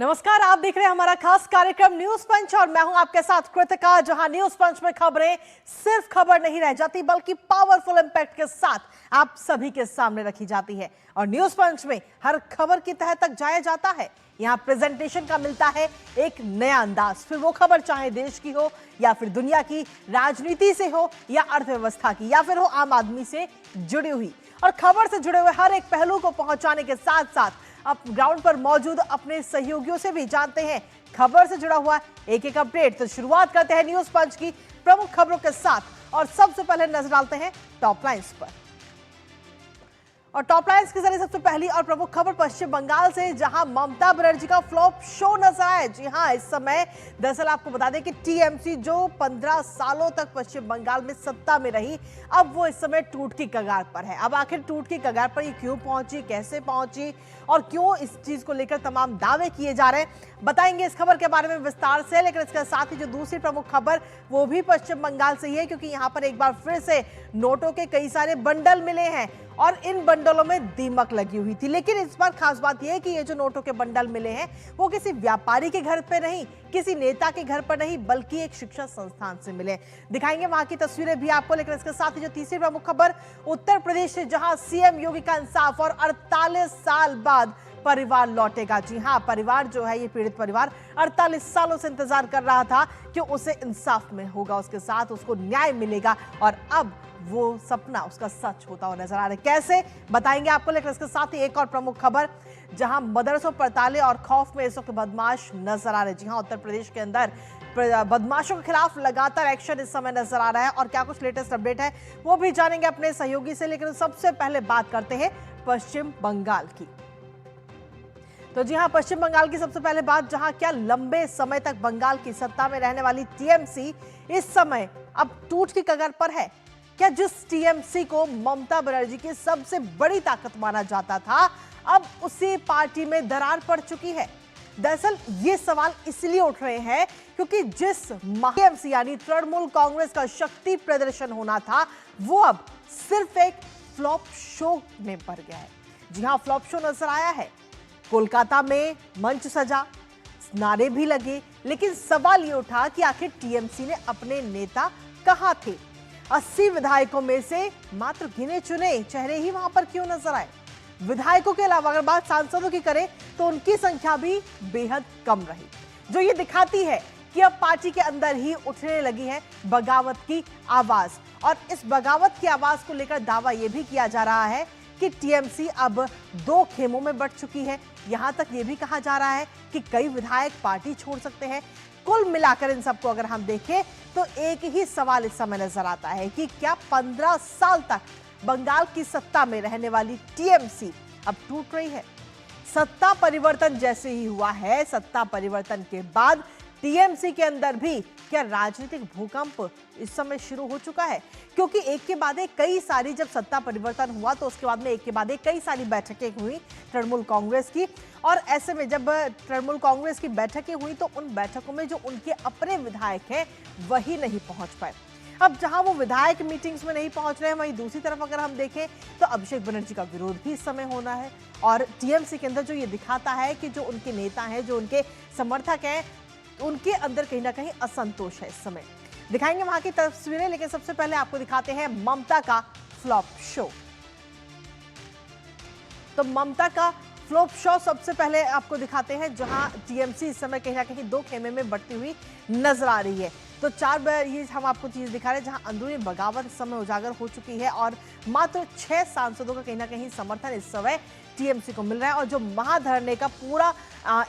नमस्कार, आप देख रहे हैं हमारा खास कार्यक्रम न्यूज पंच और मैं हूं आपके साथ कृतिका। जहां न्यूज पंच में खबरें सिर्फ खबर नहीं रह जाती बल्कि पावरफुल इंपैक्ट के साथ आप सभी के सामने रखी जाती है। और न्यूज पंच में हर खबर की तह तक जाया जाता है। यहां प्रेजेंटेशन का मिलता है एक नया अंदाज, फिर वो खबर चाहे देश की हो या फिर दुनिया की, राजनीति से हो या अर्थव्यवस्था की, या फिर हो आम आदमी से जुड़ी हुई। और खबर से जुड़े हुए हर एक पहलू को पहुंचाने के साथ साथ आप ग्राउंड पर मौजूद अपने सहयोगियों से भी जानते हैं खबर से जुड़ा हुआ एक एक अपडेट। तो शुरुआत करते हैं न्यूज पंच की प्रमुख खबरों के साथ और सबसे पहले नजर डालते हैं टॉप लाइंस पर। और टॉप लाइंस के जरिए सबसे पहली और प्रमुख खबर पश्चिम बंगाल से, जहां ममता बनर्जी का फ्लॉप शो नजर आया। जी हां, इस समय दरअसल आपको बता दें कि टीएमसी जो 15 सालों तक पश्चिम बंगाल में सत्ता में रही, अब वो इस समय टूट की कगार पर है। अब आखिर टूट की कगार पर ये क्यों पहुंची, कैसे पहुंची और क्यों इस चीज को लेकर तमाम दावे किए जा रहे हैं, बताएंगे इस खबर के बारे में विस्तार से। लेकिन इसके साथ ही जो दूसरी प्रमुख खबर वो भी पश्चिम बंगाल से ही है, क्योंकि यहां पर एक बार फिर से नोटों के कई सारे बंडल मिले हैं और इन बंडलों में दीमक लगी हुई थी। लेकिन इस बार खास बात यह है कि ये जो नोटों के बंडल मिले हैं वो किसी व्यापारी के घर पे नहीं, किसी नेता के घर पर नहीं, बल्कि एक शिक्षा संस्थान से मिले। दिखाएंगे वहां की तस्वीरें भी आपको। लेकिन इसके साथ ही जो तीसरी प्रमुख खबर उत्तर प्रदेश से, जहां सीएम योगी का इंसाफ और 48 साल बाद परिवार लौटेगा। जी हां, परिवार जो है, ये पीड़ित परिवार 48 सालों से इंतजार कर रहा था कि उसे इंसाफ में होगा, उसके साथ उसको न्याय मिलेगा और अब वो सपना उसका सच होता हुआ नजर आ रहा है। कैसे, बताएंगे आपको। लेकिन इसके साथ ही एक और प्रमुख खबर, जहां मदरसों पर ताले और खौफ में इस वक्त बदमाश नजर आ रहे हैं। जी हां, उत्तर प्रदेश के अंदर बदमाशों के खिलाफ लगातार एक्शन इस समय नजर आ रहा है और क्या कुछ लेटेस्ट अपडेट है वो भी जानेंगे अपने सहयोगी से। लेकिन सबसे पहले बात करते हैं पश्चिम बंगाल की। तो जी हां, पश्चिम बंगाल की सबसे पहले बात, जहां क्या लंबे समय तक बंगाल की सत्ता में रहने वाली टीएमसी इस समय अब टूट की कगार पर है। क्या जिस टीएमसी को ममता बनर्जी की सबसे बड़ी ताकत माना जाता था, अब उसी पार्टी में दरार पड़ चुकी है? दरअसल ये सवाल इसलिए उठ रहे हैं क्योंकि जिस टीएमसी यानी तृणमूल कांग्रेस का शक्ति प्रदर्शन होना था, वो अब सिर्फ एक फ्लॉप शो में पड़ गया है। जी हां, फ्लॉप शो नजर आया है। कोलकाता में मंच सजा, नारे भी लगे, लेकिन सवाल ये उठा कि आखिर टीएमसी ने अपने नेता कहां थे? 80 विधायकों में से मात्र गिने चुने चेहरे ही वहां पर क्यों नजर आए? विधायकों के अलावा अगर बात सांसदों की करें तो उनकी संख्या भी बेहद कम रही, जो ये दिखाती है कि अब पार्टी के अंदर ही उठने लगी है बगावत की आवाज। और इस बगावत की आवाज को लेकर दावा यह भी किया जा रहा है कि टीएमसी अब 2 खेमों में बंट चुकी है। यहां तक यह भी कहा जा रहा है कि कई विधायक पार्टी छोड़ सकते हैं। कुल मिलाकर इन सबको अगर हम देखें तो एक ही सवाल इस समय नजर आता है कि क्या 15 साल तक बंगाल की सत्ता में रहने वाली टीएमसी अब टूट रही है? सत्ता परिवर्तन जैसे ही हुआ है, सत्ता परिवर्तन के बाद टीएमसी के अंदर भी क्या राजनीतिक भूकंप इस समय शुरू हो चुका है? क्योंकि एक के बाद एक कई सारी, जब सत्ता परिवर्तन हुआ तो उसके बाद में एक के बाद एक कई सारी बैठकें हुई तृणमूल कांग्रेस की, और ऐसे में जब तृणमूल कांग्रेस की बैठकें हुई तो उन बैठकों में जो उनके अपने विधायक हैं वही नहीं पहुंच पाए। अब जहां वो विधायक मीटिंग्स में नहीं पहुंच रहे हैं, वहीं दूसरी तरफ अगर हम देखें तो अभिषेक बनर्जी का विरोध भी इस समय होना है। और टीएमसी के अंदर जो ये दिखाता है कि जो उनके नेता हैं, जो उनके समर्थक हैं, उनके अंदर कहीं ना कहीं असंतोष है इस समय। दिखाएंगे वहां की तस्वीरें, लेकिन सबसे पहले आपको दिखाते हैं ममता का फ्लॉप शो। तो ममता का फ्लॉप शो सबसे पहले आपको दिखाते हैं, जहां टीएमसी इस समय कहीं ना कहीं 2 खेमे में बढ़ती हुई नजर आ रही है। तो 4 बार ये हम आपको चीज दिखा रहे हैं, जहां अंदरूनी बगावत इस समय उजागर हो चुकी है और मात्र 6 सांसदों का कहीं ना कहीं समर्थन इस समय टीएमसी को मिल रहा है। और जो महाधरने का पूरा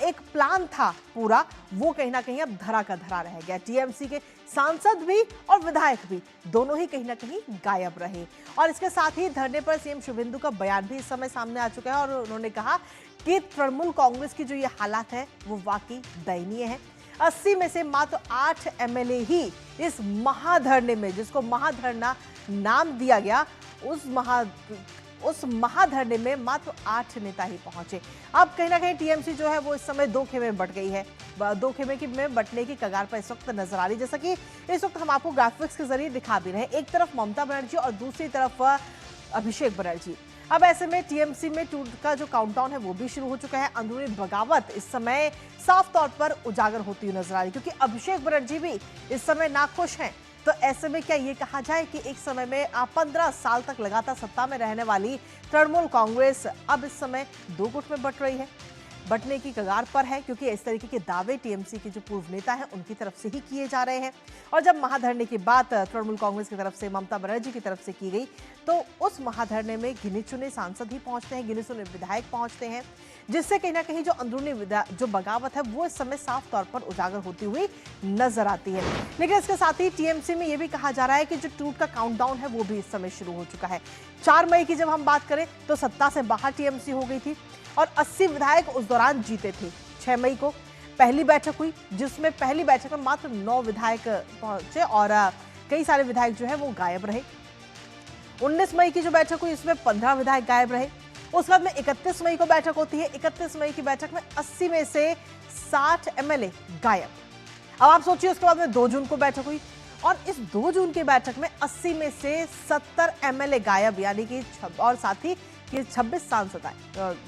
एक प्लान था पूरा, वो कहीं ना कहीं अब धरा का धरा रह गया। टीएमसी के सांसद भी और विधायक भी दोनों ही कहीं ना कहीं गायब रहे। और इसके साथ ही धरने पर सीएम शुभेंदु का बयान भी इस समय सामने आ चुका है और उन्होंने कहा कि तृणमूल कांग्रेस की जो ये हालात है वो वाकई दयनीय है। 80 में से मात्र 8 एमएलए ही इस महाधरने में, जिसको महाधरना नाम दिया गया, उस महाधरने में मात्र 8 नेता ही पहुंचे। अब कहीं ना कहीं टीएमसी जो है वो इस समय 2 खेमे में बट गई है, 2 खेमे की में बटने की कगार पर इस वक्त नजर आ रही है। जैसा कि इस वक्त हम आपको ग्राफिक्स के जरिए दिखा भी रहे हैं, एक तरफ ममता बनर्जी और दूसरी तरफ अभिषेक बनर्जी। अब ऐसे में टीएमसी में टूट का जो काउंटडाउन है वो भी शुरू हो चुका है। अंदरूनी बगावत इस समय साफ तौर पर उजागर होती हुई नजर आ रही, क्योंकि अभिषेक बनर्जी भी इस समय नाखुश हैं। तो ऐसे में क्या ये कहा जाए कि एक समय में 15 साल तक लगातार सत्ता में रहने वाली तृणमूल कांग्रेस अब इस समय दो गुट में बंट रही है, बंटने की कगार पर है, क्योंकि इस तरीके के दावे टीएमसी के जो पूर्व नेता हैं उनकी तरफ से ही किए जा रहे हैं। और जब महाधरने की बात तृणमूल कांग्रेस की तरफ से ममता बनर्जी की तरफ से की गई, तो उस महाधरने में गिने चुने सांसद ही पहुंचते हैं, गिने चुने विधायक पहुंचते हैं, जिससे कहीं ना कहीं जो अंदरूनी जो बगावत है वो इस समय साफ तौर पर उजागर होती हुई नजर आती है। लेकिन इसके साथ ही टीएमसी में यह भी कहा जा रहा है कि जो टूट का काउंटडाउन है वो भी इस समय शुरू हो चुका है। 4 मई की जब हम बात करें तो सत्ता से बाहर टीएमसी हो गई थी और 80 विधायक उस दौरान जीते थे। 6 मई को पहली बैठक हुई, जिसमें पहली बैठक में मात्र 9 विधायक पहुंचे और कई सारे विधायक जो है वो गायब रहे। 19 मई की जो बैठक हुई इसमें 15 विधायक गायब रहे। उसके बाद में 31 मई को बैठक होती है। 31 मई की बैठक में 80 में से 60 एमएलए गायब। अब आप सोचिए, उसके बाद में 2 जून को बैठक हुई और इस 2 जून की बैठक में 80 में से 70 एमएलए गायब, यानी कि और साथ ही कि 26 सांसद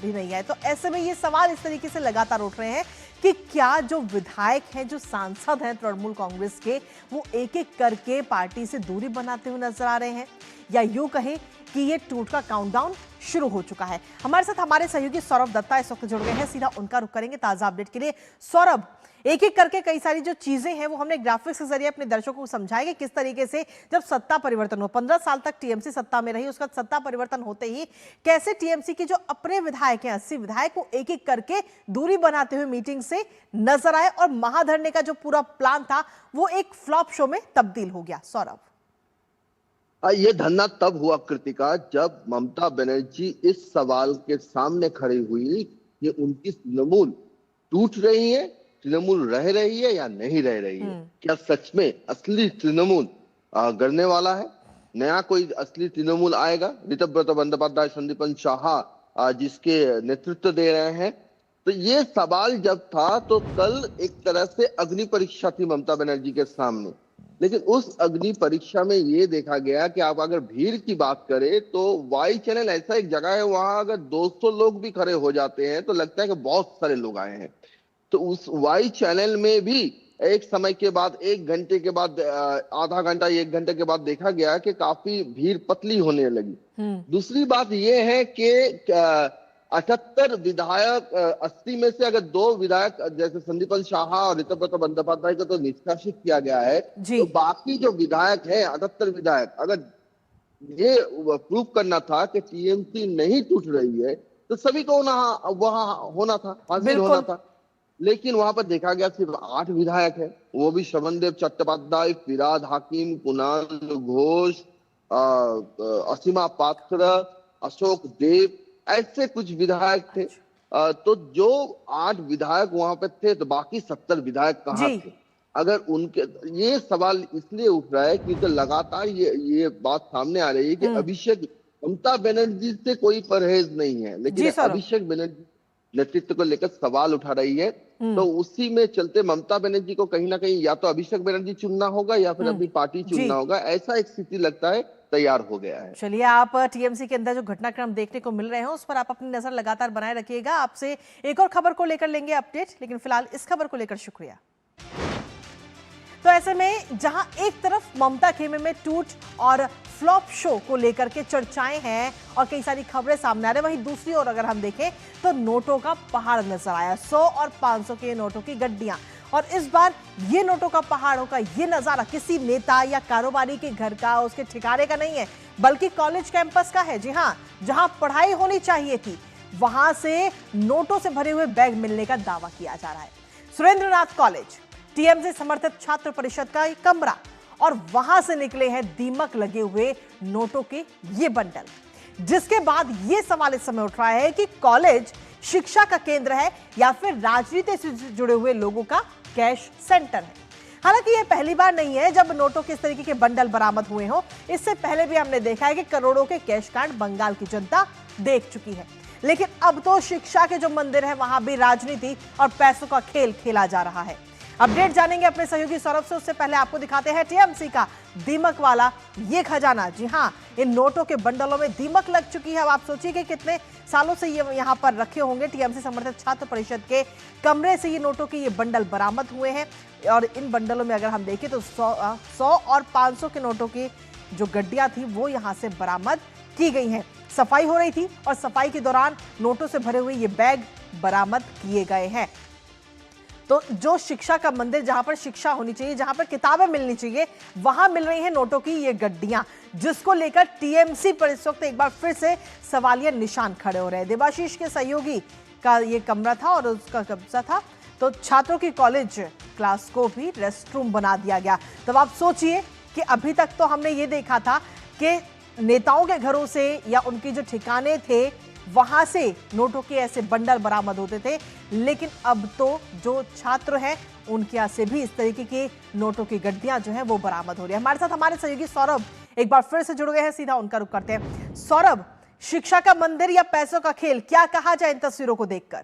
भी नहीं आए। तो ऐसे में ये सवाल इस तरीके से लगातार उठ रहे हैं कि क्या जो विधायक हैं, जो सांसद हैं तृणमूल कांग्रेस के, वो एक एक करके पार्टी से दूरी बनाते हुए नजर आ रहे हैं, या यूं कहें कि ये टूट का काउंटडाउन शुरू हो चुका है। हमारे साथ हमारे सहयोगी सौरभ दत्ता इस वक्त जुड़ गए हैं, सीधा उनका रुख करेंगे ताजा अपडेट के लिए। सौरभ, एक एक करके कई सारी जो चीजें हैं वो हमने ग्राफिक्स के जरिए अपने दर्शकों को समझाएंगे, किस तरीके से जब सत्ता परिवर्तन हो, 15 साल तक टीएमसी सत्ता में रही, उसका सत्ता परिवर्तन होते ही कैसे टीएमसी के जो अपने विधायक हैं 80 विधायक को एक एक करके दूरी बनाते हुए मीटिंग से नजर आए और महाधरने का जो पूरा प्लान था वो एक फ्लॉप शो में तब्दील हो गया। सौरभ, ये धरना तब हुआ कृतिका, जब ममता बनर्जी इस सवाल के सामने खड़ी हुई कि उनकी तृणमूल टूट रही है, तृणमूल रह रही है या नहीं रह रही है। क्या सच में असली तृणमूल गढ़ने वाला है, नया कोई असली तृणमूल आएगा? ऋतव्रत बंदोपाध्याय, संदीपन शाह जिसके नेतृत्व दे रहे हैं। तो ये सवाल जब था तो कल एक तरह से अग्नि परीक्षा थी ममता बनर्जी के सामने, लेकिन उस अग्नि परीक्षा में ये देखा गया कि आप अगर भीड़ की बात करें तो वाई चैनल ऐसा एक जगह है, वहां अगर 200 लोग भी खड़े हो जाते हैं तो लगता है कि बहुत सारे लोग आए हैं। तो उस वाई चैनल में भी एक समय के बाद, 1 घंटे के बाद, आधा घंटा 1 घंटे के बाद देखा गया कि काफी भीड़ पतली होने लगी। दूसरी बात यह है कि 78 विधायक, 80 में से अगर 2 विधायक जैसे संदीपन शाह और ऋतव्रत बंदोपाध्याय को तो निष्कासित किया गया है, तो बाकी जो विधायक हैं 78 विधायक, अगर ये प्रूव करना था कि टीएमसी नहीं टूट रही है तो सभी को वहां होना था, हाजिर होना था। लेकिन वहां पर देखा गया सिर्फ 8 विधायक है, वो भी श्रवणदेव चट्टोपाध्याय, फिराद हाकिम, कुणाल घोष, असीमा पात्र, अशोक देव, ऐसे कुछ विधायक थे। तो जो 8 विधायक वहां पे थे तो बाकी 70 विधायक कहाँ थे? अगर उनके, ये सवाल इसलिए उठ रहा है क्योंकि लगातार ये बात सामने आ रही है कि अभिषेक, ममता बनर्जी से कोई परहेज नहीं है, लेकिन अभिषेक बनर्जी नेतृत्व को लेकर सवाल उठा रही है। तो उसी में चलते ममता बनर्जी को कहीं ना कहीं या तो अभिषेक बनर्जी चुनना होगा या फिर अपनी पार्टी चुनना होगा, ऐसा एक स्थिति लगता है तैयार हो गया है। चलिए, आप टीएमसी के अंदर जो घटनाक्रम देखने को मिल रहे हैं उस पर आप अपनी नजर लगातार बनाए रखिएगा। आपसे एक और खबर को लेकर लेंगे अपडेट, लेकिन फिलहाल इस खबर को लेकर शुक्रिया। तो ऐसे में जहां एक तरफ ममता खेमे में टूट और फ्लॉप शो को लेकर के चर्चाएं हैं और कई सारी खबरें सामने आ रही, वहीं दूसरी ओर अगर हम देखें तो नोटों का पहाड़ नजर आया, 100 और 500 के नोटों की गड्डियां। और इस बार ये नोटों का पहाड़ों का ये नजारा किसी नेता या कारोबारी के घर का, उसके ठिकाने का नहीं है, बल्कि कॉलेज कैंपस का है। जी हाँ, जहां पढ़ाई होनी चाहिए थी वहां से नोटों से भरे हुए बैग मिलने का दावा किया जा रहा है। सुरेंद्रनाथ कॉलेज, टीएमसी समर्थित छात्र परिषद का एक कमरा, और वहां से निकले हैं दीमक लगे हुए नोटों के ये बंडल, जिसके बाद ये सवाल इस समय उठ रहा है कि कॉलेज शिक्षा का केंद्र है या फिर राजनीति से जुड़े हुए लोगों का कैश सेंटर है। हालांकि यह पहली बार नहीं है जब नोटों के इस तरीके के बंडल बरामद हुए हो, इससे पहले भी हमने देखा है कि करोड़ों के कैश कांड बंगाल की जनता देख चुकी है। लेकिन अब तो शिक्षा के जो मंदिर है वहां भी राजनीति और पैसों का खेल खेला जा रहा है। अपडेट जानेंगे अपने सहयोगी सौरभ से, उससे पहले आपको दिखाते हैं टीएमसी का दीमक वाला ये खजाना। जी हाँ, इन नोटों के बंडलों में दीमक लग चुकी है। अब आप सोचिए कि कितने सालों से ये यहाँ पर रखे होंगे। टीएमसी समर्थित छात्र परिषद के कमरे से ये नोटों के ये बंडल बरामद हुए हैं और इन बंडलों में अगर हम देखें तो 100 और 500 के नोटों की जो गड्डियां थी वो यहाँ से बरामद की गई हैं। सफाई हो रही थी और सफाई के दौरान नोटों से भरे हुए ये बैग बरामद किए गए हैं। तो जो शिक्षा का मंदिर, जहां पर शिक्षा होनी चाहिए, जहां पर किताबें मिलनी चाहिए, वहां मिल रही हैं नोटों की ये गड्डियां, जिसको लेकर टीएमसी पर इस वक्त एक बार फिर से सवालिया निशान खड़े हो रहे हैं। देवाशीष के सहयोगी का ये कमरा था और उसका कब्जा था, तो छात्रों की कॉलेज क्लास को भी रेस्ट रूम बना दिया गया। तब आप सोचिए कि अभी तक तो हमने ये देखा था कि नेताओं के घरों से या उनके जो ठिकाने थे वहां से नोटों के ऐसे बंडल बरामद होते थे, लेकिन अब तो जो छात्र हैं उनके यहाँ से भी इस तरीके के नोटों की गड्डियां जो है वो बरामद हो रही है। हमारे साथ हमारे सहयोगी सौरभ एक बार फिर से जुड़ गए हैं, सीधा उनका रुख करते हैं। सौरभ, शिक्षा का मंदिर या पैसों का खेल, क्या कहा जाए इन तस्वीरों को देखकर?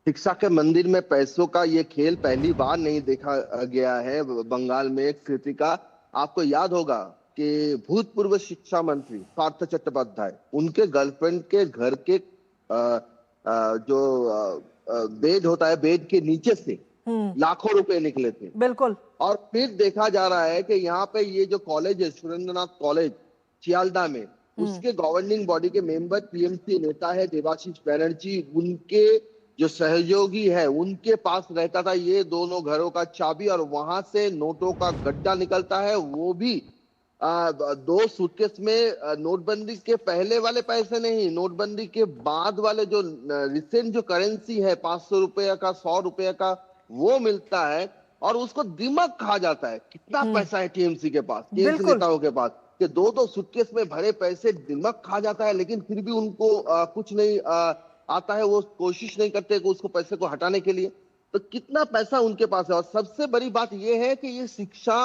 शिक्षा के मंदिर में पैसों का ये खेल पहली बार नहीं देखा गया है बंगाल में। कृतिका, आपको याद होगा कि भूतपूर्व शिक्षा मंत्री पार्थ चट्टोपाध्याय, उनके गर्लफ्रेंड के घर के जो बेड होता है, बेड के नीचे से लाखों रुपए निकले थे। बिल्कुल। और फिर देखा जा रहा है कि यहाँ पे ये जो कॉलेज है, सुरेंद्रनाथ कॉलेज चियालदा में, उसके गवर्निंग बॉडी के मेंबर टीएमसी नेता है देवाशीष बनर्जी, उनके जो सहयोगी है उनके पास रहता था ये दोनों घरों का चाबी, और वहां से नोटों का गड्ढा निकलता है। वो भी 2 सूटकेस में नोटबंदी के पहले वाले पैसे नहीं, नोटबंदी के बाद वाले जो रिसेंट जो करेंसी है 500 रुपए का, 100 रुपए का, वो मिलता है और उसको दिमाग खा जाता है। कितना पैसा है टीएमसी के पास, टीएमसी नेताओं के पास, कि 2 सूटकेस में भरे पैसे दिमाग खा जाता है, लेकिन फिर भी उनको कुछ नहीं आता है। वो कोशिश नहीं करते कि उसको पैसे को हटाने के लिए। तो कितना पैसा उनके पास है। और सबसे बड़ी बात यह है कि ये शिक्षा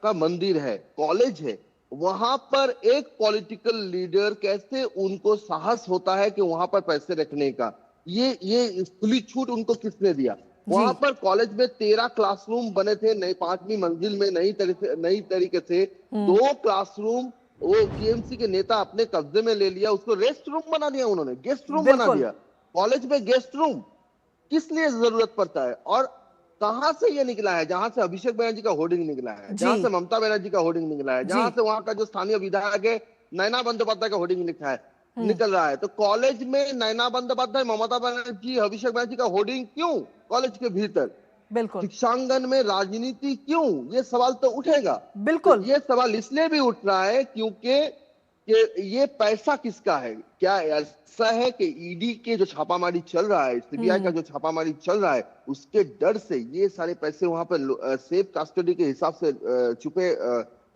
का मंदिर है, कॉलेज है, वहां पर एक पॉलिटिकल लीडर कैसे उनको साहस होता है कि वहां पर पैसे रखने का। ये खुली छूट उनको किसने दिया? वहां पर कॉलेज में 13 क्लासरूम बने थे, नई 5वीं मंजिल में नई तरीके से 2 क्लासरूम वो टीएमसी के नेता अपने कब्जे में ले लिया, उसको रेस्ट रूम बना दिया उन्होंने, गेस्ट रूम बना दिया। कॉलेज में गेस्ट रूम किस लिए जरूरत पड़ता है? और कहां से ये निकला है? जहां से अभिषेक बनर्जी का होर्डिंग निकला है, जहां से ममता बनर्जी का होर्डिंग निकला है, जहां से वहां का जो स्थानीय विधायक है नैना बंदोपाध्याय का होर्डिंग निकल रहा है। तो कॉलेज में नैना बंदोपाध्याय, ममता बनर्जी, अभिषेक बनर्जी का होर्डिंग क्यों कॉलेज के भीतर? बिल्कुल। शिक्षांगन में राजनीति क्यों? ये सवाल तो उठेगा। बिल्कुल। तो ये सवाल इसलिए भी उठ रहा है क्योंकि ये पैसा किसका है? क्या ऐसा है कि ईडी के जो छापामारी चल रहा है, सीबीआई का जो छापामारी चल रहा है, उसके डर से ये सारे पैसे वहां पर सेफ कस्टडी के हिसाब से छुपे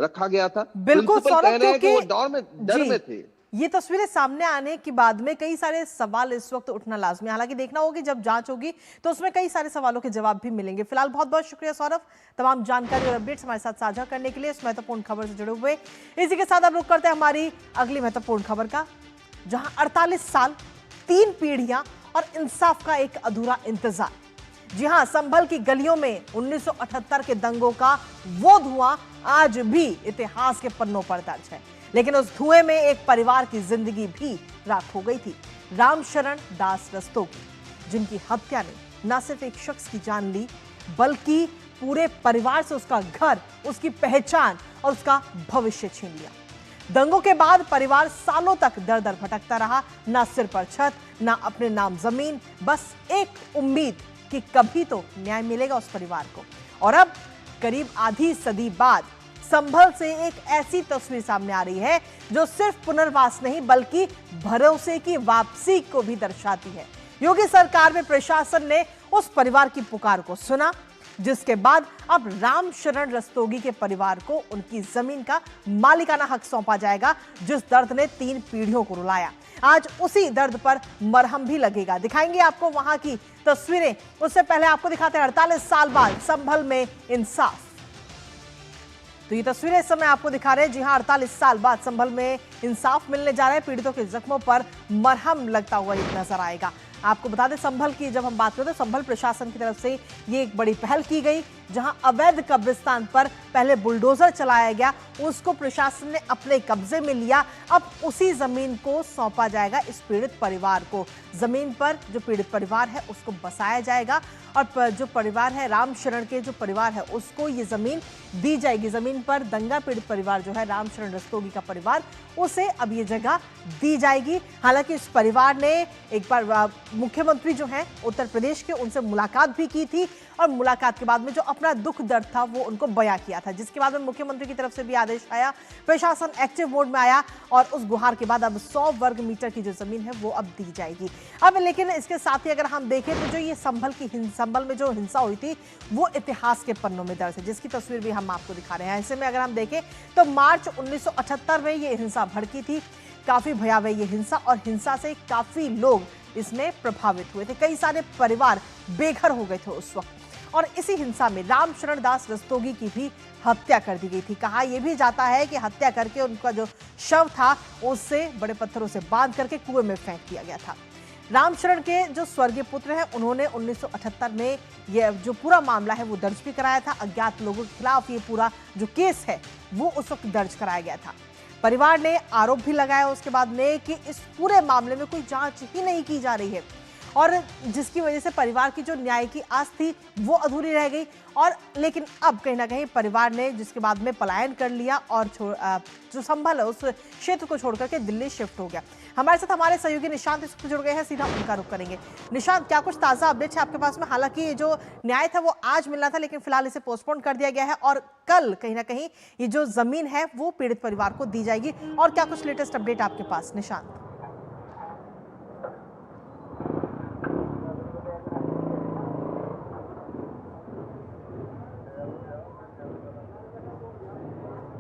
रखा गया था? बिल्कुल सौरभ, क्योंकि डर में थे। ये तस्वीरें सामने आने के बाद में कई सारे सवाल इस वक्त उठना लाजमी। हालांकि देखना होगा कि जब जांच होगी तो उसमें कई सारे सवालों के जवाब भी मिलेंगे। फिलहाल बहुत बहुत शुक्रिया सौरभ, तमाम जानकारी और अपडेट्स हमारे साथ साझा करने के लिए, इस महत्वपूर्ण खबर से जुड़े हुए। इसी के साथ अब रुक करते हैं हमारी अगली महत्वपूर्ण खबर का, जहां 48 साल, 3 पीढ़ियां और इंसाफ का एक अधूरा इंतजार। जी हां, संभल की गलियों में 1978 के दंगों का वो धुआं आज भी इतिहास के पन्नों पर दर्ज है, लेकिन उस धुएं में एक परिवार की जिंदगी भी राख हो गई थी। रामशरण दास रस्तोगी, जिनकी हत्या ने न सिर्फ एक शख्स की जान ली, बल्कि पूरे परिवार से उसका घर, उसकी पहचान और उसका भविष्य छीन लिया। दंगों के बाद परिवार सालों तक दर दर भटकता रहा, ना सिर पर छत, ना अपने नाम जमीन, बस एक उम्मीद कि कभी तो न्याय मिलेगा उस परिवार को। और अब करीब आधी सदी बाद संभल से एक ऐसी तस्वीर सामने आ रही है जो सिर्फ पुनर्वास नहीं बल्कि भरोसे की वापसी को भी दर्शाती है। योगी सरकार में प्रशासन ने उस परिवार की पुकार को सुना, जिसके बाद अब रामशरण रस्तोगी के परिवार को उनकी जमीन का मालिकाना हक सौंपा जाएगा, जिस दर्द ने 3 पीढ़ियों को रुलाया। आज उसी दर्द पर मरहम भी लगेगा। दिखाएंगे आपको वहां की तस्वीरें, उससे पहले आपको दिखाते हैं 48 साल बाद संभल में इंसाफ। तो ये तस्वीरें इस समय आपको दिखा रहे हैं। जी हां, 48 साल बाद संभल में इंसाफ मिलने जा रहा है। पीड़ितों के जख्मों पर मरहम लगता हुआ नजर आएगा। आपको बता दें, संभल की जब हम बात करते हैं, संभल प्रशासन की तरफ से ये एक बड़ी पहल की गई जहां अवैध कब्रिस्तान पर पहले बुलडोजर चलाया गया, उसको प्रशासन ने अपने कब्जे में लिया। अब उसी जमीन को सौंपा जाएगा इस पीड़ित परिवार को। जमीन पर जो पीड़ित परिवार है उसको बसाया जाएगा और जो परिवार है राम शरण के जो परिवार है उसको ये जमीन दी जाएगी। जमीन पर दंगा पीड़ित परिवार जो है राम शरण रस्तोगी का परिवार, उसे अब ये जगह दी जाएगी। हालांकि इस परिवार ने एक बार मुख्यमंत्री जो हैं उत्तर प्रदेश के, उनसे मुलाकात भी की थी और मुलाकात के बाद में जो अपना दुख दर्द था वो उनको बयां किया था, जिसके बाद में मुख्यमंत्री की तरफ से भी आदेश आया, प्रशासन एक्टिव मोड में आया और उस गुहार के बाद अब 100 वर्ग मीटर की जो जमीन है वो अब दी जाएगी। अब लेकिन इसके साथ ही अगर हम देखें तो जो ये संभल में जो हिंसा हुई थी वो इतिहास के पन्नों में दर्ज है, जिसकी तस्वीर भी हम आपको दिखा रहे हैं। ऐसे में अगर हम देखें तो मार्च 1978 में ये हिंसा भड़की थी। काफी भयावह ये हिंसा और हिंसा से काफी लोग इसमें प्रभावित हुए थे। कई सारे परिवार बेघर हो गए थे उस वक्त और इसी हिंसा में राम शरण दास रस्तोगी की भी हत्या कर दी गई थी। कहा यह भी जाता है कि हत्या करके उनका जो शव था उससे बड़े पत्थरों से बांध करके कुएं में फेंक दिया गया था। राम शरण के जो स्वर्गीय पुत्र हैं उन्होंने 1978 में यह जो पूरा मामला है वो दर्ज भी कराया था। अज्ञात लोगों के खिलाफ ये पूरा जो केस है वो उस वक्त दर्ज कराया गया था। परिवार ने आरोप भी लगाया उसके बाद में कि इस पूरे मामले में कोई जांच ही नहीं की जा रही है और जिसकी वजह से परिवार की जो न्याय की आस थी वो अधूरी रह गई। और लेकिन अब कहीं ना कहीं परिवार ने जिसके बाद में पलायन कर लिया और जो संभल है उस क्षेत्र को छोड़ करके दिल्ली शिफ्ट हो गया। हमारे साथ हमारे सहयोगी निशांत इसको जुड़ गए हैं, सीधा उनका रुख करेंगे। निशांत, क्या कुछ ताजा अपडेट है आपके पास में? हालांकि ये जो न्याय था वो आज मिलना था लेकिन फिलहाल इसे पोस्टपोन कर दिया गया है और कल कहीं ना कहीं ये जो जमीन है वो पीड़ित परिवार को दी जाएगी। और क्या कुछ लेटेस्ट अपडेट आपके पास निशांत?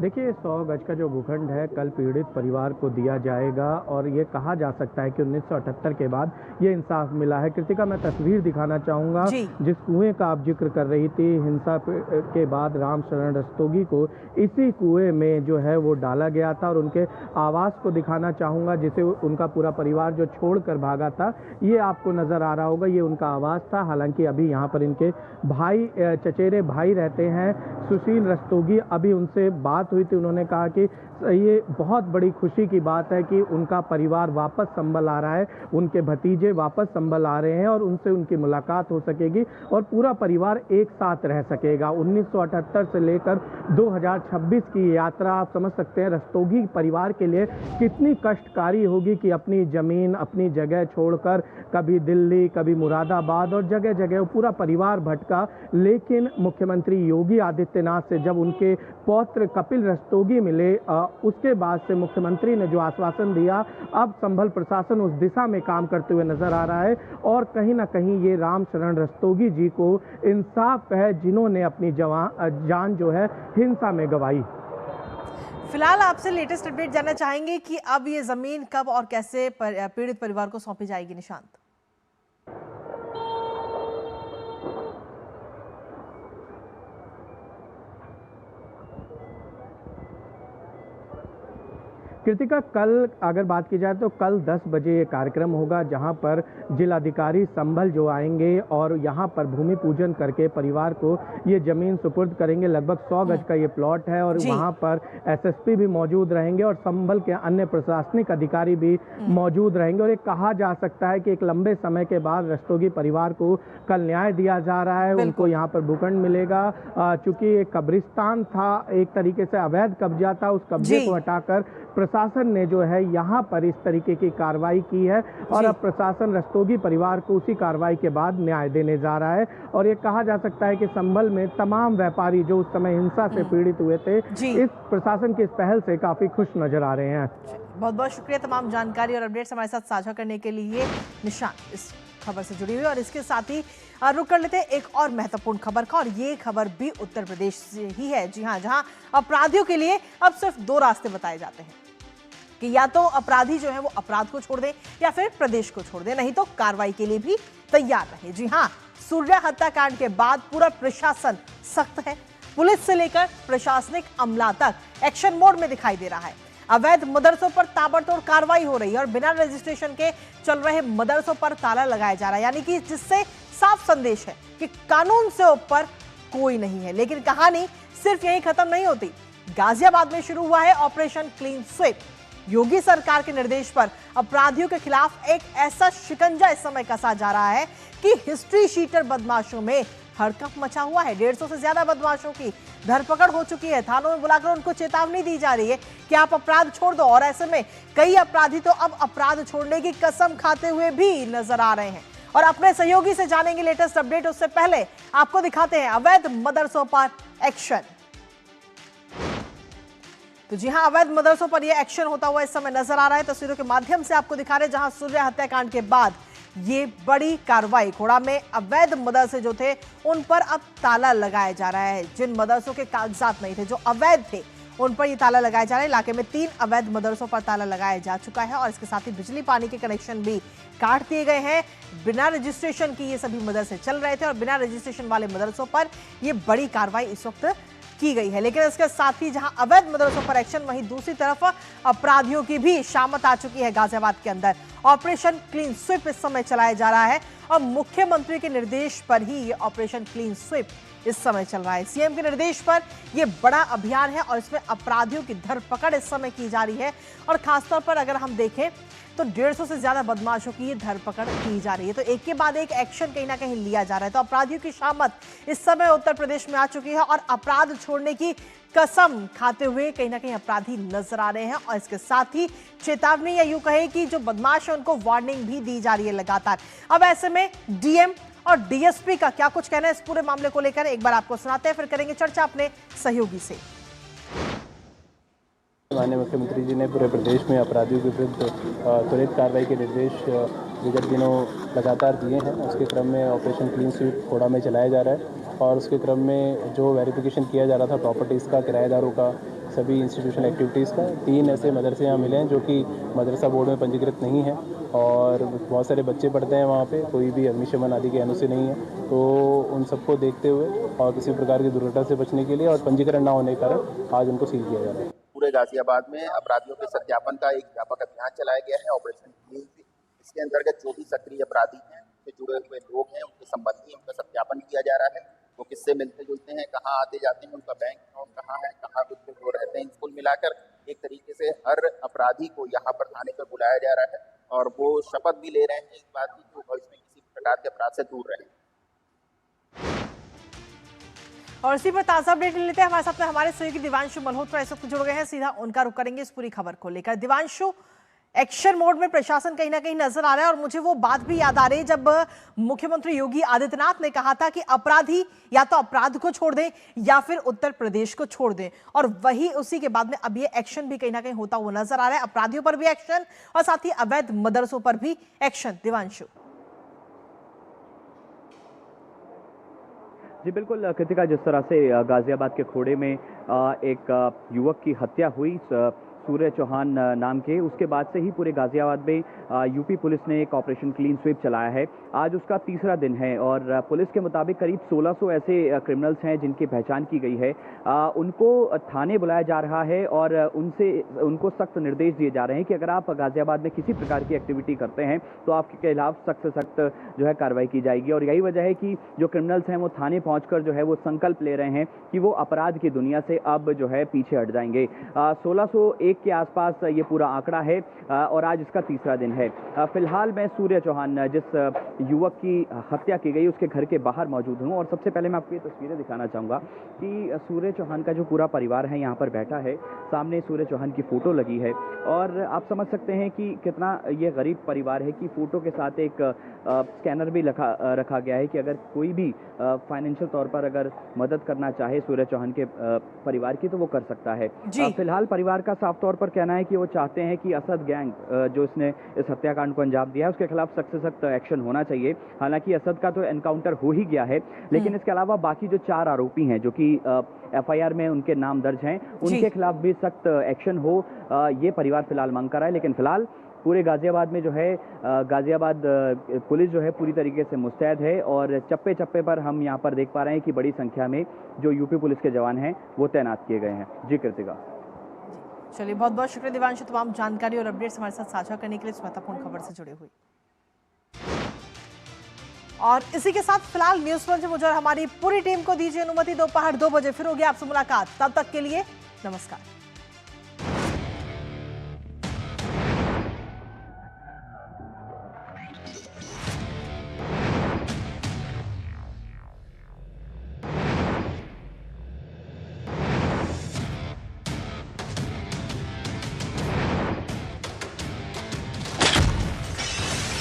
देखिए 100 गज का जो भूखंड है कल पीड़ित परिवार को दिया जाएगा और ये कहा जा सकता है कि 1978 के बाद ये इंसाफ मिला है। कृतिका, मैं तस्वीर दिखाना चाहूँगा जिस कुएं का आप जिक्र कर रही थी। हिंसा के बाद राम शरण रस्तोगी को इसी कुएं में जो है वो डाला गया था और उनके आवास को दिखाना चाहूँगा जिसे उनका पूरा परिवार जो छोड़ कर भागा था। ये आपको नज़र आ रहा होगा, ये उनका आवास था। हालांकि अभी यहाँ पर इनके भाई, चचेरे भाई रहते हैं, सुशील रस्तोगी। अभी उनसे बात हुई थी, उन्होंने कहा कि ये बहुत बड़ी खुशी की बात है कि उनका परिवार वापस संभल आ रहा है, उनके भतीजे वापस संभल आ रहे हैं और उनसे उनकी मुलाकात हो सकेगी और पूरा परिवार एक साथ रह सकेगा। 1978 से लेकर 2026 की यात्रा आप समझ सकते हैं रस्तोगी परिवार के लिए कितनी कष्टकारी होगी कि अपनी ज़मीन, अपनी जगह छोड़कर कभी दिल्ली, कभी मुरादाबाद और जगह जगह पूरा परिवार भटका। लेकिन मुख्यमंत्री योगी आदित्यनाथ से जब उनके पौत्र कपिल रस्तोगी मिले, उसके बाद से मुख्यमंत्री ने जो आश्वासन दिया, अब संभल प्रशासन उस दिशा में काम करते हुए नजर आ रहा है और कहीं ना कहीं ये राम शरण रस्तोगी जी को इंसाफ है जिन्होंने अपनी जान जो है हिंसा में गंवाई। फिलहाल आपसे लेटेस्ट अपडेट जानना चाहेंगे कि अब ये जमीन कब और कैसे पीड़ित परिवार को सौंपी जाएगी निशांत? कृतिका, कल अगर बात की जाए तो कल 10 बजे ये कार्यक्रम होगा जहां पर जिलाधिकारी संभल जो आएंगे और यहां पर भूमि पूजन करके परिवार को ये जमीन सुपुर्द करेंगे। लगभग 100 गज का ये प्लॉट है और वहां पर एसएसपी भी मौजूद रहेंगे और संभल के अन्य प्रशासनिक अधिकारी भी मौजूद रहेंगे। और ये कहा जा सकता है कि एक लंबे समय के बाद रस्तोगी परिवार को कल न्याय दिया जा रहा है। उनको यहाँ पर भूखंड मिलेगा। चूंकि एक कब्रिस्तान था, एक तरीके से अवैध कब्जा था, उस कब्जे को हटाकर प्रशासन ने जो है यहाँ पर इस तरीके की कार्रवाई की है और अब प्रशासन रस्तोगी परिवार को उसी कार्रवाई के बाद न्याय देने जा रहा है। और ये कहा जा सकता है कि संभल में तमाम व्यापारी जो उस समय हिंसा से पीड़ित हुए थे, इस प्रशासन की इस पहल से काफी खुश नजर आ रहे हैं। बहुत बहुत शुक्रिया तमाम जानकारी और अपडेट्स हमारे साथ साझा करने के लिए निशांत, इस खबर से जुड़ी हुई। और इसके साथ ही रुक कर लेते हैं एक और महत्वपूर्ण खबर का, और ये खबर भी उत्तर प्रदेश से ही है। जी हाँ, जहां अपराधियों के लिए अब सिर्फ 2 रास्ते बताए जाते हैं कि या तो अपराधी जो है वो अपराध को छोड़ दे या फिर प्रदेश को छोड़ दे, नहीं तो कार्रवाई के लिए भी तैयार रहे। जी हाँ, सूर्या हत्याकांड के बाद पूरा प्रशासन सख्त है। पुलिस से लेकर प्रशासनिक अमला तक एक्शन मोड में दिखाई दे रहा है। अवैध मदरसों पर ताबड़तोड़ कार्रवाई हो रही है और बिना रजिस्ट्रेशन के चल रहे मदरसों पर ताला लगाया जा रहा है, यानी कि जिससे साफ संदेश है कि कानून से ऊपर कोई नहीं है। लेकिन कहानी सिर्फ यहीं खत्म नहीं होती। गाजियाबाद में शुरू हुआ है ऑपरेशन क्लीन स्वीप। योगी सरकार के निर्देश पर अपराधियों के खिलाफ एक ऐसा शिकंजा इस समय कसा जा रहा है कि हिस्ट्री शीटर बदमाशों में हड़कंप मचा हुआ है। 150 से ज्यादा बदमाशों की धरपकड़ हो चुकी है। थानों में बुलाकर उनको चेतावनी दी जा रही है कि आप अपराध छोड़ दो, और ऐसे में कई अपराधी तो अब अपराध छोड़ने की कसम खाते हुए भी नजर आ रहे हैं। और अपने सहयोगी से जानेंगे लेटेस्ट अपडेट। उससे पहले आपको दिखाते हैं अवैध मदरसों पर एक्शन। तो जी हां, अवैध मदरसों पर यह एक्शन होता हुआ इस समय नजर आ रहा है। तस्वीरों के माध्यम से आपको दिखा रहे हैं, जहां सूर्य हत्याकांड के बाद ये बड़ी कार्रवाई। खोड़ा में अवैध मदरसे जो थे उन पर अब ताला लगाया जा रहा है। जिन मदरसों के कागजात नहीं थे, जो अवैध थे, उन पर ये ताला लगाया जा रहा है। इलाके में 3 अवैध मदरसों पर ताला लगाया जा चुका है और इसके साथ ही बिजली पानी के कनेक्शन भी काट दिए गए हैं। बिना रजिस्ट्रेशन की ये सभी मदरसे चल रहे थे और बिना रजिस्ट्रेशन वाले मदरसों पर ये बड़ी कार्रवाई इस वक्त की गई है। लेकिन इसके साथ ही जहां अवैध मदरसों पर एक्शन, वहीं दूसरी तरफ अपराधियों की भी शामत आ चुकी है। गाजियाबाद के अंदर ऑपरेशन क्लीन स्वीप इस समय चलाया जा रहा है और मुख्यमंत्री के निर्देश पर ही ये ऑपरेशन क्लीन स्वीप इस समय चल रहा है। सीएम के निर्देश पर यह बड़ा अभियान है और इसमें अपराधियों की धरपकड़ इस समय की जा रही है। और खासतौर पर अगर हम देखें तो 150 से ज्यादा बदमाशों की धरपकड़ की जा रही है। तो एक के बाद एक एक्शन कहीं ना कहीं लिया जा रहा है। तो अपराधियों की शामत इस समय उत्तर प्रदेश में आ चुकी है और अपराध छोड़ने की कसम खाते हुए कहीं ना कहीं अपराधी नजर आ रहे हैं। और इसके साथ ही चेतावनी या यूं कहे कि जो बदमाश है उनको वार्निंग भी दी जा रही है लगातार। अब ऐसे में डीएम और डीएसपी का क्या कुछ कहना है इस पूरे मामले को लेकर, एक बार आपको सुनाते हैं, फिर करेंगे चर्चा अपने सहयोगी से। माननीय मुख्यमंत्री जी ने पूरे प्रदेश में अपराधियों के विरुद्ध त्वरित कार्रवाई के निर्देश विगत दिनों लगातार दिए हैं। उसके क्रम में ऑपरेशन क्लीन स्वीप खोड़ा में चलाया जा रहा है और उसके क्रम में जो वेरिफिकेशन किया जा रहा था प्रॉपर्टीज़ का, किराएदारों का, सभी इंस्टीट्यूशनल एक्टिविटीज़ का, 3 ऐसे मदरसे यहाँ मिले हैं जो कि मदरसा बोर्ड में पंजीकृत नहीं है और बहुत सारे बच्चे पढ़ते हैं वहाँ पे, कोई भी अग्निशमन आदि के एनओसी नहीं है। तो उन सबको देखते हुए और किसी प्रकार की दुर्घटना से बचने के लिए और पंजीकरण न होने के कारण आज उनको सील किया जा रहा है। पूरे गाजियाबाद में अपराधियों के सत्यापन का एक व्यापक अभियान चलाया गया है, ऑपरेशन क्लीन स्वीप। इसके अंतर्गत जो भी सक्रिय अपराधी हैं, उनसे जुड़े हुए लोग हैं, उनके संबंधी, उनका सत्यापन किया जा रहा है। वो किससे मिलते जुलते हैं, कहाँ आते जाते हैं, उनका बैंक अकाउंट कहाँ है, कहाँ वो रहते हैं, कुल मिलाकर एक तरीके से हर अपराधी को यहाँ पर थाने पर बुलाया जा रहा है और वो शपथ भी ले रहे हैं इस बात की कि वो भविष्य में किसी प्रकार के अपराध से दूर रहें। और इसी पर ताजा अपडेट लेते हैं। हमारे साथ में हमारे सहयोगी दिवांशु मल्होत्रा इस वक्त जुड़ गए हैं। सीधा उनका रुख करेंगे इस पूरी खबर को लेकर। दिवांशु, एक्शन मोड में प्रशासन कहीं ना कहीं नजर आ रहा है और मुझे वो बात भी याद आ रही है जब मुख्यमंत्री योगी आदित्यनाथ ने कहा था कि अपराधी या तो अपराध को छोड़ दें या फिर उत्तर प्रदेश को छोड़ दें, और वही उसी के बाद में अब ये एक्शन भी कहीं ना कहीं होता हुआ नजर आ रहा है। अपराधियों पर भी एक्शन और साथ ही अवैध मदरसों पर भी एक्शन। दिवांशु। जी बिल्कुल कृतिका, जिस तरह से गाजियाबाद के खोड़े में एक युवक की हत्या हुई सूर्य चौहान नाम के, उसके बाद से ही पूरे गाजियाबाद में यूपी पुलिस ने एक ऑपरेशन क्लीन स्वीप चलाया है। आज उसका 3रा दिन है और पुलिस के मुताबिक करीब 1600 ऐसे क्रिमिनल्स हैं जिनकी पहचान की गई है। उनको थाने बुलाया जा रहा है और उनको सख्त निर्देश दिए जा रहे हैं कि अगर आप गाजियाबाद में किसी प्रकार की एक्टिविटी करते हैं तो आपके खिलाफ सख्त से सख्त जो है कार्रवाई की जाएगी। और यही वजह है कि जो क्रिमिनल्स हैं वो थाने पहुंचकर जो है वो संकल्प ले रहे हैं कि वो अपराध की दुनिया से अब जो है पीछे हट जाएंगे। 1601 के आसपास ये पूरा आंकड़ा है और आज इसका 3रा दिन है। फिलहाल मैं सूर्य चौहान, जिस युवक की हत्या की गई, उसके घर के बाहर मौजूद हूं और सबसे पहले मैं आपको ये तस्वीरें दिखाना चाहूँगा कि सूर्य चौहान का जो पूरा परिवार है यहाँ पर बैठा है। सामने सूर्य चौहान की फ़ोटो लगी है और आप समझ सकते हैं कि कितना ये गरीब परिवार है कि फ़ोटो के साथ एक स्कैनर भी रखा गया है कि अगर कोई भी फाइनेंशियल तौर पर अगर मदद करना चाहे सूर्य चौहान के परिवार की तो वो कर सकता है। फिलहाल परिवार का साफ तौर पर कहना है कि वो चाहते हैं कि असद गैंग जो इसने इस हत्याकांड को अंजाम दिया है उसके खिलाफ सख्त से सख्त एक्शन होना चाहिए। हालांकि असद का तो एनकाउंटर हो ही गया है, लेकिन इसके अलावा बाकी जो 4 आरोपी हैं जो कि एफआईआर में उनके नाम दर्ज हैं, उनके खिलाफ भी सख्त एक्शन हो, ये परिवार फिलहाल मांग कर रहा है। लेकिन फिलहाल पूरे गाजियाबाद में जो है गाजियाबाद पुलिस जो है पूरी तरीके से मुस्तैद है और चप्पे चप्पे पर हम यहाँ पर देख पा रहे हैं कि बड़ी संख्या में जो यूपी पुलिस के जवान हैं वो तैनात किए गए हैं। जी कृतिका। चलिए, बहुत बहुत शुक्रिया दिवांशु, तमाम जानकारी और अपडेट्स हमारे साथ साझा करने के लिए इस महत्वपूर्ण खबर से जुड़े हुए। और इसी के साथ फिलहाल न्यूज पंच मुझे और हमारी पूरी टीम को दीजिए अनुमति। दोपहर 2 बजे फिर होगी आपसे मुलाकात। तब तक के लिए नमस्कार।